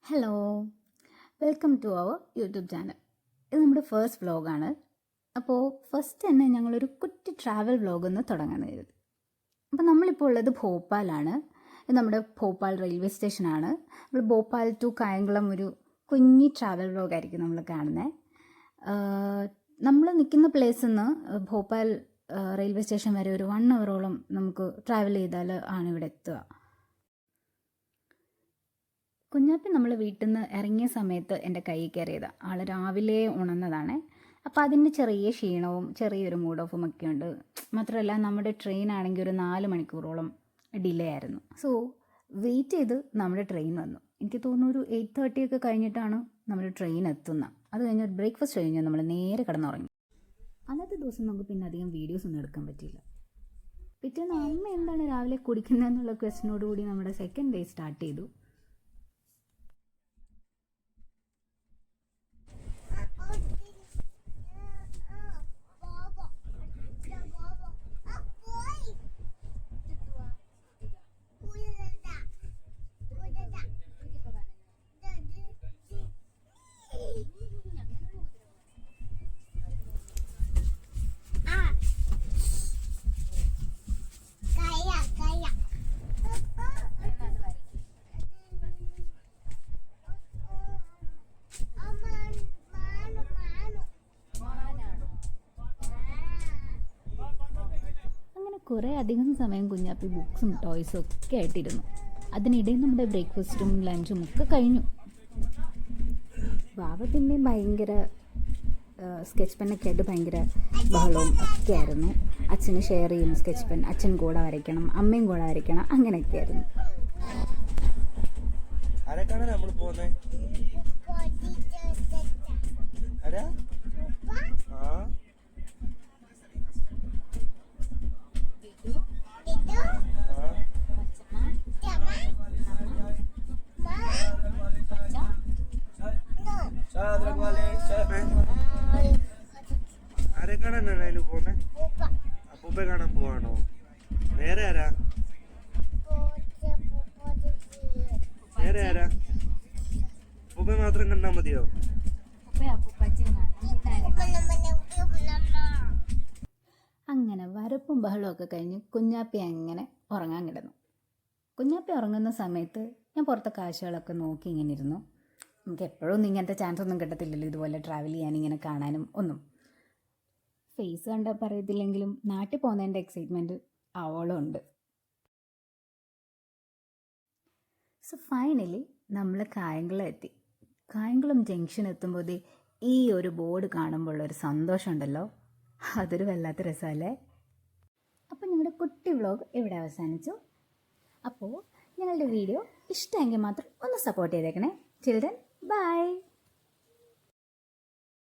Hello, welcome to our YouTube channel. ഇത് നമ്മുടെ first വ്ലോഗാണ്. അപ്പോൾ ഫസ്റ്റ് തന്നെ ഞങ്ങളൊരു കുറ്റി ട്രാവൽ വ്ലോഗ് ഒന്ന് തുടങ്ങാൻ കരുതി. അപ്പോൾ നമ്മളിപ്പോൾ ഉള്ളത് ഭോപ്പാലാണ്. ഇത് നമ്മുടെ ഭോപ്പാൽ റെയിൽവേ സ്റ്റേഷനാണ്. നമ്മൾ ഭോപ്പാൽ ടു കായംകുളം ഒരു കുഞ്ഞി ട്രാവൽ വ്ലോഗായിരിക്കും നമ്മൾ കാണുന്നത്. നമ്മൾ നിൽക്കുന്ന പ്ലേസിൽ നിന്ന് ഭോപ്പാൽ റെയിൽവേ സ്റ്റേഷൻ വരെ ഒരു 1 അവറോളം നമുക്ക് ട്രാവൽ ചെയ്താൽ ആണ് ഇവിടെ എത്തുക. കുഞ്ഞാപ്പി നമ്മൾ വീട്ടിൽ നിന്ന് ഇറങ്ങിയ സമയത്ത് എൻ്റെ കയ്യിൽ കയറിയതാണ്. ആൾ രാവിലെ ഉണർന്നതാണ്. അപ്പോൾ അതിൻ്റെ ചെറിയ ക്ഷീണവും ചെറിയൊരു മൂഡ് ഓഫും ഒക്കെ ഉണ്ട്. മാത്രമല്ല നമ്മുടെ ട്രെയിൻ ആണെങ്കിൽ ഒരു 4 മണിക്കൂറോളം ഡിലേ ആയിരുന്നു. സോ വെയിറ്റ് ചെയ്ത് നമ്മുടെ ട്രെയിൻ വന്നു. എനിക്ക് തോന്നുന്നു ഒരു 8:30 ഒക്കെ കഴിഞ്ഞിട്ടാണ് നമ്മുടെ ട്രെയിൻ എത്തുന്നത്. അത് കഴിഞ്ഞ് ബ്രേക്ക്ഫാസ്റ്റ് കഴിഞ്ഞ് നമ്മൾ നേരെ കിടന്നുറങ്ങി. അന്നത്തെ ദിവസം നമുക്ക് പിന്നെ അധികം വീഡിയോസ് ഒന്നും എടുക്കാൻ പറ്റിയില്ല. പിറ്റേന്ന് അമ്മ എന്താണ് രാവിലെ കുടിക്കുന്നതെന്നുള്ള ക്വസ്റ്റ്യനോട് കൂടി നമ്മുടെ സെക്കൻഡ് ഡേ സ്റ്റാർട്ട് ചെയ്തു. കുറേ അധികം സമയം കുഞ്ഞാപ്പി ബുക്സും ടോയ്സും ഒക്കെ ആയിട്ടിരുന്നു. അതിനിടയിൽ നമ്മുടെ ബ്രേക്ക്ഫാസ്റ്റും ലഞ്ചും ഒക്കെ കഴിഞ്ഞു. ബാബ പിന്നെയും ഭയങ്കര സ്കെച്ച് പെന്നൊക്കെ ആയിട്ട് ഭയങ്കര ബഹളവും ഒക്കെ ആയിരുന്നു. അച്ഛന് ഷെയർ ചെയ്യും സ്കെച്ച് പെൻ, അച്ഛൻ കൂടെ വരയ്ക്കണം, അമ്മയും കൂടെ വരയ്ക്കണം, അങ്ങനെയൊക്കെ ആയിരുന്നു. ആരെ കാണാനാണ് അതിന് പോന്നെ? അപ്പൂപ്പ കാണാൻ പോവാണോ? വേറെ ആരാ? വേറെ ആരാ? അപ്പൂപ്പ മാത്രം കണ്ടാ മതിയോ? അങ്ങനെ വരപ്പും ബഹളവും ഒക്കെ കഴിഞ്ഞ് കുഞ്ഞാപ്പി അങ്ങനെ ഉറങ്ങാൻ കിടന്നു. കുഞ്ഞാപ്പി ഉറങ്ങുന്ന സമയത്ത് ഞാൻ പുറത്തെ കാഴ്ചകളൊക്കെ നോക്കി ഇങ്ങനെ ഇരുന്നു. നമുക്ക് എപ്പോഴൊന്നും ഇങ്ങനത്തെ ചാൻസ് ഒന്നും കിട്ടത്തില്ലല്ലോ ഇതുപോലെ ട്രാവൽ ചെയ്യാൻ, ഇങ്ങനെ കാണാനും ഒന്നും. ഫേസ് കണ്ടാൽ പറയത്തില്ലെങ്കിലും നാട്ടിൽ പോകുന്നതിൻ്റെ എക്സൈറ്റ്മെൻറ്റ് അവളും ഉണ്ട്. സോ ഫൈനലി നമ്മൾ കായംകുളം എത്തി. കായംകുളം ജംഗ്ഷൻ എത്തുമ്പോൾ ഈ ഒരു ബോർഡ് കാണുമ്പോഴുള്ളൊരു സന്തോഷം ഉണ്ടല്ലോ, അതൊരു വല്ലാത്ത രസമല്ലേ. അപ്പോൾ ഞങ്ങളുടെ കുട്ടി വ്ലോഗ് ഇവിടെ അവസാനിച്ചു. അപ്പോൾ ഞങ്ങളുടെ വീഡിയോ ഇഷ്ടമെങ്കിൽ മാത്രം ഒന്ന് സപ്പോർട്ട് ചെയ്തേക്കണേ. Children, by.